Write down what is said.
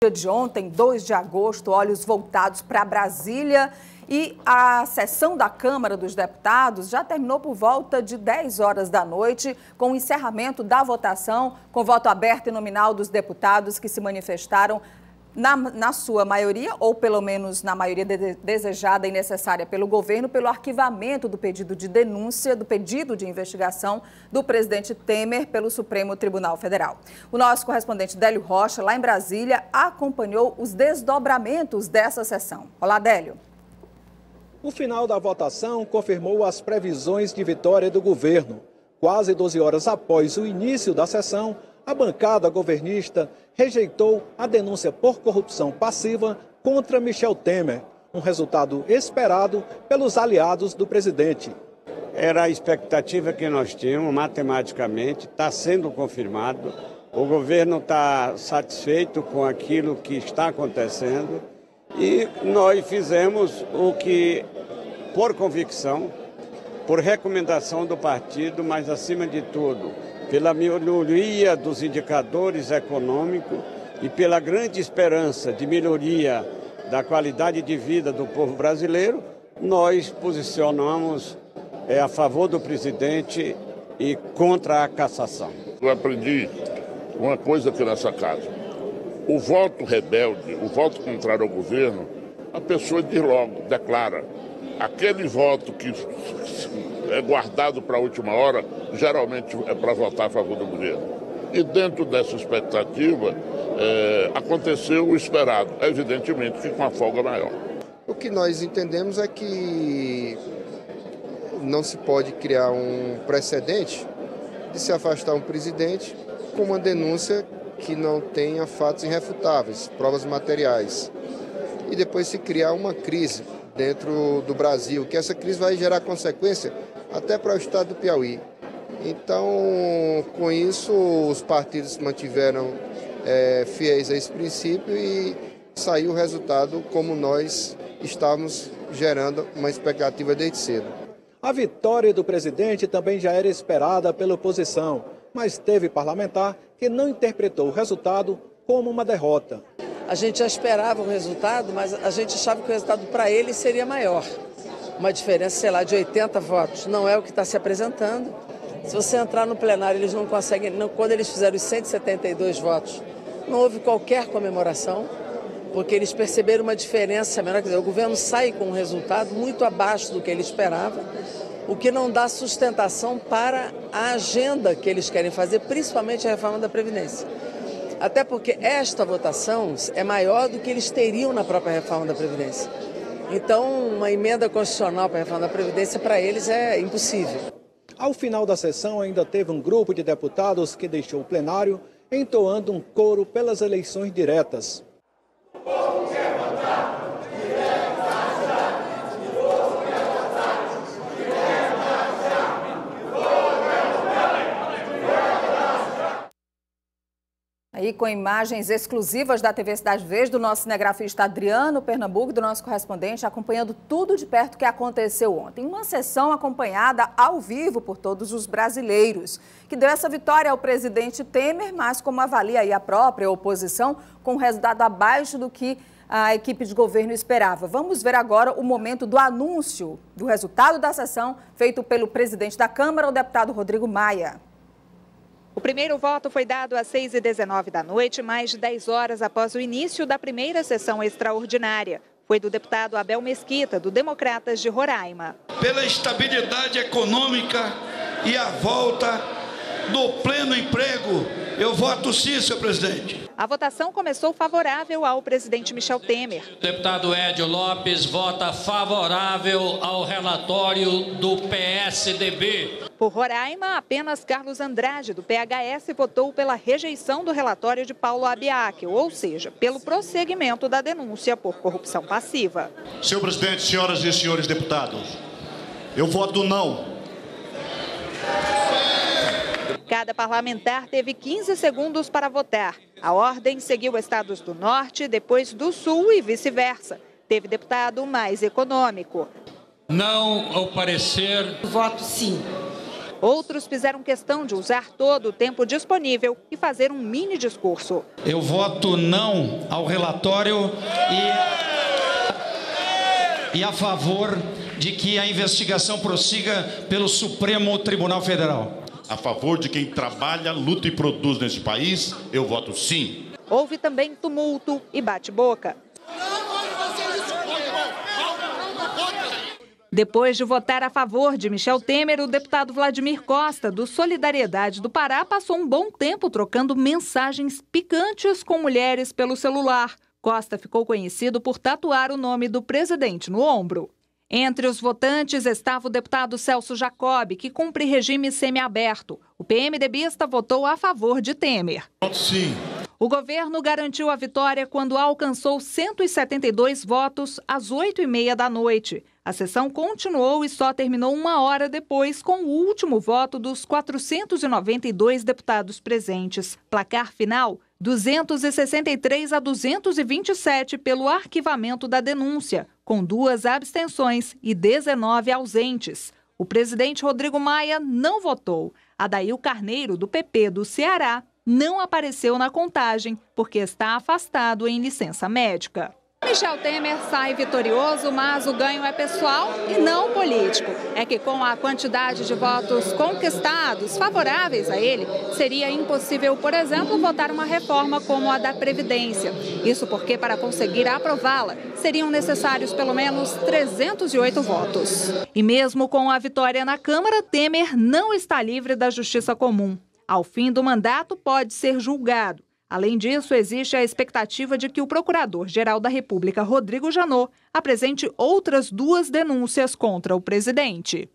Dia de ontem, 2 de agosto, olhos voltados para Brasília e a sessão da Câmara dos Deputados já terminou por volta de 10 horas da noite, com o encerramento da votação, com voto aberto e nominal dos deputados que se manifestaram na sua maioria, ou pelo menos na maioria desejada e necessária pelo governo, pelo arquivamento do pedido de denúncia, do pedido de investigação do presidente Temer pelo Supremo Tribunal Federal. O nosso correspondente Délio Rocha, lá em Brasília, acompanhou os desdobramentos dessa sessão. Olá, Délio. O final da votação confirmou as previsões de vitória do governo. Quase 12 horas após o início da sessão, a bancada governista rejeitou a denúncia por corrupção passiva contra Michel Temer, um resultado esperado pelos aliados do presidente. Era a expectativa que nós tínhamos, matematicamente, está sendo confirmado. O governo está satisfeito com aquilo que está acontecendo e nós fizemos o que, por convicção, por recomendação do partido, mas acima de tudo, pela melhoria dos indicadores econômicos e pela grande esperança de melhoria da qualidade de vida do povo brasileiro, nós posicionamos a favor do presidente e contra a cassação. Eu aprendi uma coisa aqui nessa casa. O voto rebelde, o voto contrário ao governo, a pessoa diz logo, declara. Aquele voto que é guardado para a última hora, geralmente é para votar a favor do governo. E dentro dessa expectativa, aconteceu o esperado, evidentemente que com a folga maior. O que nós entendemos é que não se pode criar um precedente de se afastar um presidente com uma denúncia que não tenha fatos irrefutáveis, provas materiais. E depois se criar uma crise dentro do Brasil, que essa crise vai gerar consequência até para o estado do Piauí. Então, com isso, os partidos se mantiveram fiéis a esse princípio e saiu o resultado como nós estávamos gerando uma expectativa desde cedo. A vitória do presidente também já era esperada pela oposição, mas teve parlamentar que não interpretou o resultado como uma derrota. A gente já esperava o resultado, mas a gente achava que o resultado para ele seria maior. Uma diferença, sei lá, de 80 votos. Não é o que está se apresentando. Se você entrar no plenário, eles não conseguem... Quando eles fizeram os 172 votos, não houve qualquer comemoração, porque eles perceberam uma diferença menor. Quer dizer, o governo sai com um resultado muito abaixo do que ele esperava, o que não dá sustentação para a agenda que eles querem fazer, principalmente a reforma da Previdência. Até porque esta votação é maior do que eles teriam na própria reforma da Previdência. Então, uma emenda constitucional para a reforma da Previdência, para eles, é impossível. Ao final da sessão, ainda teve um grupo de deputados que deixou o plenário entoando um coro pelas eleições diretas. Aí com imagens exclusivas da TV Cidade Verde, do nosso cinegrafista Adriano Pernambuco, do nosso correspondente, acompanhando tudo de perto que aconteceu ontem. Uma sessão acompanhada ao vivo por todos os brasileiros, que deu essa vitória ao presidente Temer, mas como avalia aí a própria oposição, com um resultado abaixo do que a equipe de governo esperava. Vamos ver agora o momento do anúncio do resultado da sessão, feito pelo presidente da Câmara, o deputado Rodrigo Maia. O primeiro voto foi dado às 6h19 da noite, mais de 10 horas após o início da primeira sessão extraordinária. Foi do deputado Abel Mesquita, do Democratas de Roraima. Pela estabilidade econômica e a volta do pleno emprego, eu voto sim, senhor presidente. A votação começou favorável ao presidente Michel Temer. O deputado Edio Lopes vota favorável ao relatório do PSDB. Por Roraima, apenas Carlos Andrade, do PHS, votou pela rejeição do relatório de Paulo Abiac, ou seja, pelo prosseguimento da denúncia por corrupção passiva. Senhor presidente, senhoras e senhores deputados, eu voto não. Cada parlamentar teve 15 segundos para votar. A ordem seguiu estados do Norte, depois do Sul e vice-versa. Teve deputado mais econômico. Não ao parecer. Voto sim. Outros fizeram questão de usar todo o tempo disponível e fazer um mini discurso. Eu voto não ao relatório e a favor de que a investigação prossiga pelo Supremo Tribunal Federal. A favor de quem trabalha, luta e produz nesse país, eu voto sim. Houve também tumulto e bate-boca. Depois de votar a favor de Michel Temer, o deputado Vladimir Costa, do Solidariedade do Pará, passou um bom tempo trocando mensagens picantes com mulheres pelo celular. Costa ficou conhecido por tatuar o nome do presidente no ombro. Entre os votantes estava o deputado Celso Jacob, que cumpre regime semiaberto. O PMDBista votou a favor de Temer. Sim. O governo garantiu a vitória quando alcançou 172 votos às 8h30 da noite. A sessão continuou e só terminou 1 hora depois com o último voto dos 492 deputados presentes. Placar final: 263 a 227 pelo arquivamento da denúncia, com 2 abstenções e 19 ausentes. O presidente Rodrigo Maia não votou. Adail Carneiro, do PP do Ceará, não apareceu na contagem porque está afastado em licença médica. Michel Temer sai vitorioso, mas o ganho é pessoal e não político. É que com a quantidade de votos conquistados favoráveis a ele, seria impossível, por exemplo, votar uma reforma como a da Previdência. Isso porque, para conseguir aprová-la, seriam necessários pelo menos 308 votos. E mesmo com a vitória na Câmara, Temer não está livre da justiça comum. Ao fim do mandato, pode ser julgado. Além disso, existe a expectativa de que o Procurador-Geral da República, Rodrigo Janot, apresente outras 2 denúncias contra o presidente.